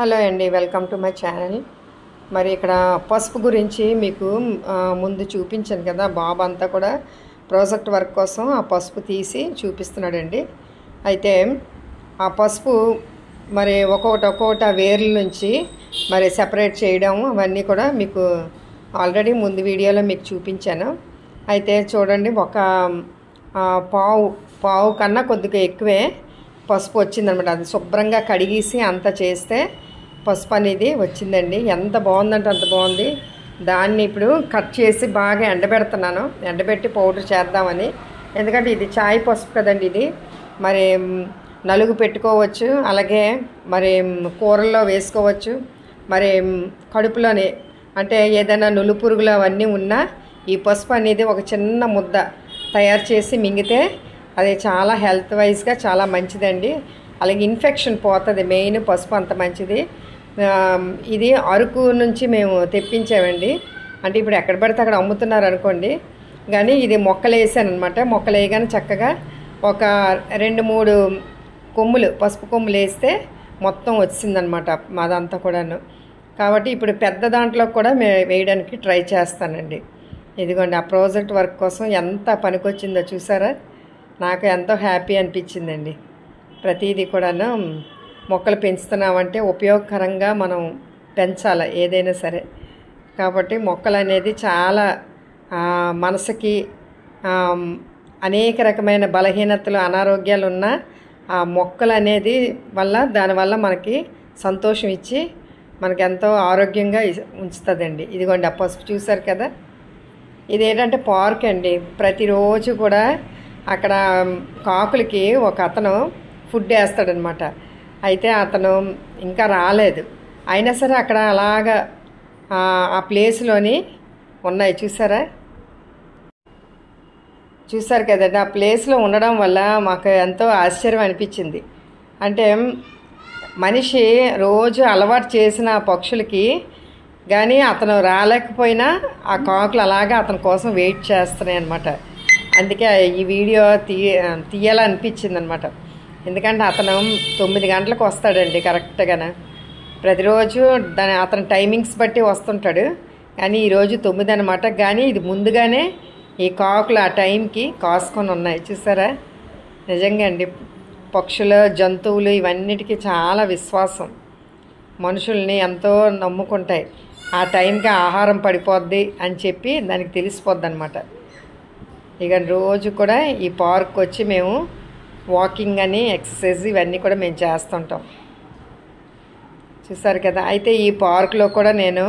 Hello అండి, welcome to my channel. మరి ఇక్కడ పసుపు గురించి మీకు ముందు చూపించాను కదా. బాబు అంతా కూడా ప్రాజెక్ట్ వర్క్ కోసం ఆ పసుపు తీసి చూపిస్తున్నాడండి. అయితే ఆ పసుపు మరి ఒక్కొక్కటి ఆ వేర్ల నుంచి మరి సెపరేట్ చేయడం అవన్నీ కూడా మీకు ఆల్రెడీ ముందు వీడియోలో మీకు చూపించాను. అయితే చూడండి, ఒక పావు కన్నా కొద్దిగా ఎక్కువే పసుపు వచ్చిందనమాట. అది శుభ్రంగా కడిగేసి అంతా చేస్తే పసుపు అనేది వచ్చిందండి. ఎంత బాగుందంటే అంత బాగుంది. దాన్ని ఇప్పుడు కట్ చేసి బాగా ఎండబెడుతున్నాను. ఎండబెట్టి పౌడర్ చేద్దామని. ఎందుకంటే ఇది చాయ్ పసుపు కదండి. ఇది మరి నలుగు పెట్టుకోవచ్చు, అలాగే మరి కూరల్లో వేసుకోవచ్చు. మరి కడుపులోనే అంటే ఏదైనా నులుపురుగులు అవన్నీ ఉన్నా ఈ పసుపు అనేది ఒక చిన్న ముద్ద తయారు చేసి మింగితే అది చాలా హెల్త్ వైజ్గా చాలా మంచిదండి. అలాగే ఇన్ఫెక్షన్ పోతుంది. మెయిన్ పసుపు అంత మంచిది. ఇది అరకు నుంచి మేము తెప్పించామండి. అంటే ఇప్పుడు ఎక్కడ పడితే అక్కడ అమ్ముతున్నారు అనుకోండి, కానీ ఇది మొక్కలు వేసాను అనమాట. మొక్కలు వేయగానే చక్కగా ఒక 2-3 కొమ్ములు పసుపు కొమ్ములు వేస్తే మొత్తం వచ్చిందనమాట మాదంతా కూడాను. కాబట్టి ఇప్పుడు పెద్ద దాంట్లో కూడా వేయడానికి ట్రై చేస్తానండి. ఇదిగోండి, ఆ ప్రాజెక్ట్ వర్క్ కోసం ఎంత పనికొచ్చిందో చూసారా. నాకు ఎంతో హ్యాపీ అనిపించిందండి. ప్రతిదీ కూడాను మొక్కలు పెంచుతున్నామంటే ఉపయోగకరంగా మనం పెంచాలి ఏదైనా సరే. కాబట్టి మొక్కలు అనేది చాలా మనసుకి అనేక రకమైన బలహీనతలు అనారోగ్యాలు ఉన్న ఆ మొక్కలు అనేది దానివల్ల మనకి సంతోషం ఇచ్చి మనకి ఎంతో ఆరోగ్యంగా ఉంచుతుందండి. ఇదిగోండి, ఆ పసుపు చూసారు కదా. ఇదేంటంటే పార్క్ అండి. ప్రతిరోజు కూడా అక్కడ కాకులకి ఒక అతను ఫుడ్ వేస్తాడనమాట. అయితే అతను ఇంకా రాలేదు. అయినా సరే అక్కడ అలాగా ఆ ప్లేస్లోని ఉన్నాయి చూసారు కదండి. ఆ ప్లేస్లో ఉండడం వల్ల మాకు ఎంతో ఆశ్చర్యం అనిపించింది. అంటే మనిషి రోజు అలవాటు చేసిన పక్షులకి కానీ అతను రాలేకపోయినా ఆ కాకులు అలాగా అతని కోసం వెయిట్ చేస్తున్నాయి అన్నమాట. అందుకే ఈ వీడియో తీయాలనిపించింది అనమాట. ఎందుకంటే అతను 9 గంటలకు వస్తాడండి కరెక్ట్గానే. ప్రతిరోజు అతని టైమింగ్స్ బట్టి వస్తుంటాడు. కానీ ఈరోజు 9 అనమాట. కానీ ఇది ముందుగానే ఈ కాకులు ఆ టైంకి కాసుకొని ఉన్నాయి చూసారా. నిజంగా అండి, పక్షులు జంతువులు ఇవన్నిటికీ చాలా విశ్వాసం. మనుషుల్ని ఎంతో నమ్ముకుంటాయి. ఆ టైంకి ఆహారం పడిపోద్ది అని చెప్పి దానికి తెలిసిపోద్ది అనమాట. ఇక రోజు కూడా ఈ పార్క్ వచ్చి మేము వాకింగ్ అని ఎక్సర్సైజ్ ఇవన్నీ కూడా మేము చేస్తుంటాం చూసారు కదా. అయితే ఈ పార్కులో కూడా నేను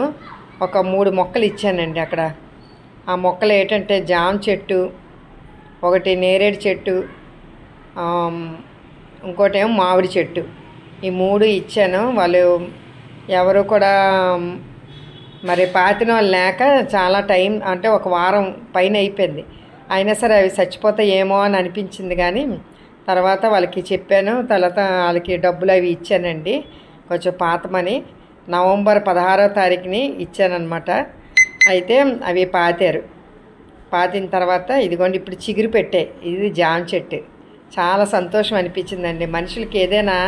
ఒక 3 మొక్కలు ఇచ్చానండి అక్కడ. ఆ మొక్కలు ఏంటంటే జామ చెట్టు, ఒకటి నేరేడు చెట్టు, ఇంకోటేమో మామిడి చెట్టు. ఈ 3 ఇచ్చాను. వాళ్ళు ఎవరు కూడా మరి పాతిన వాళ్ళు లేక చాలా టైం అంటే ఒక వారం పైన అయిపోయింది. అయినా సరే అవి చచ్చిపోతాయేమో అని అనిపించింది. కానీ తర్వాత వాళ్ళకి చెప్పాను. తర్వాత వాళ్ళకి డబ్బులు అవి ఇచ్చానండి, కొంచెం పాతమని. నవంబర్ 16వ తారీఖుని ఇచ్చానమాట. అయితే అవి పాతిన తర్వాత ఇదిగోండి ఇప్పుడు చిగురు పెట్టాయి. ఇది జామ చెట్టు. చాలా సంతోషం అనిపించిందండి. మనుషులకి ఏదైనా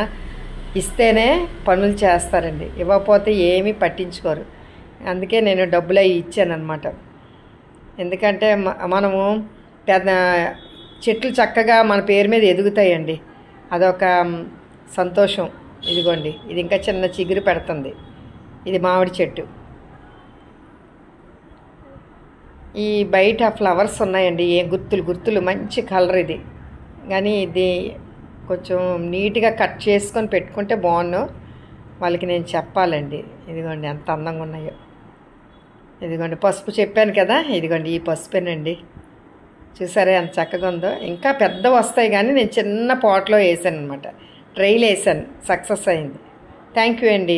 ఇస్తేనే పనులు చేస్తారండి, ఇవ్వకపోతే ఏమీ పట్టించుకోరు. అందుకే నేను డబ్బులు అవి ఇచ్చానమాట. ఎందుకంటే మనము పెద్ద చెట్లు చక్కగా మన పేరు మీద ఎదుగుతాయండి, అదొక సంతోషం. ఇదిగోండి, ఇది ఇంకా చిన్న చిగురు పెడుతుంది. ఇది మామిడి చెట్టు. ఈ బయట ఫ్లవర్స్ ఉన్నాయండి, ఏ గుర్తులు మంచి కలర్ ఇది. కానీ ఇది కొంచెం నీట్గా కట్ చేసుకొని పెట్టుకుంటే బాగున్నాను. వాళ్ళకి నేను చెప్పాలండి. ఇదిగోండి ఎంత అందంగా ఉన్నాయో. ఇదిగోండి పసుపు చెప్పాను కదా. ఇదిగోండి ఈ పసుపేనండి. చూసారా ఎంత చక్కగా ఉందో. ఇంకా పెద్ద వస్తాయి కానీ నేను చిన్న పాట్లో వేసాను అనమాట. ట్రైల్ వేసాను, సక్సెస్ అయింది. థ్యాంక్ యూ అండి.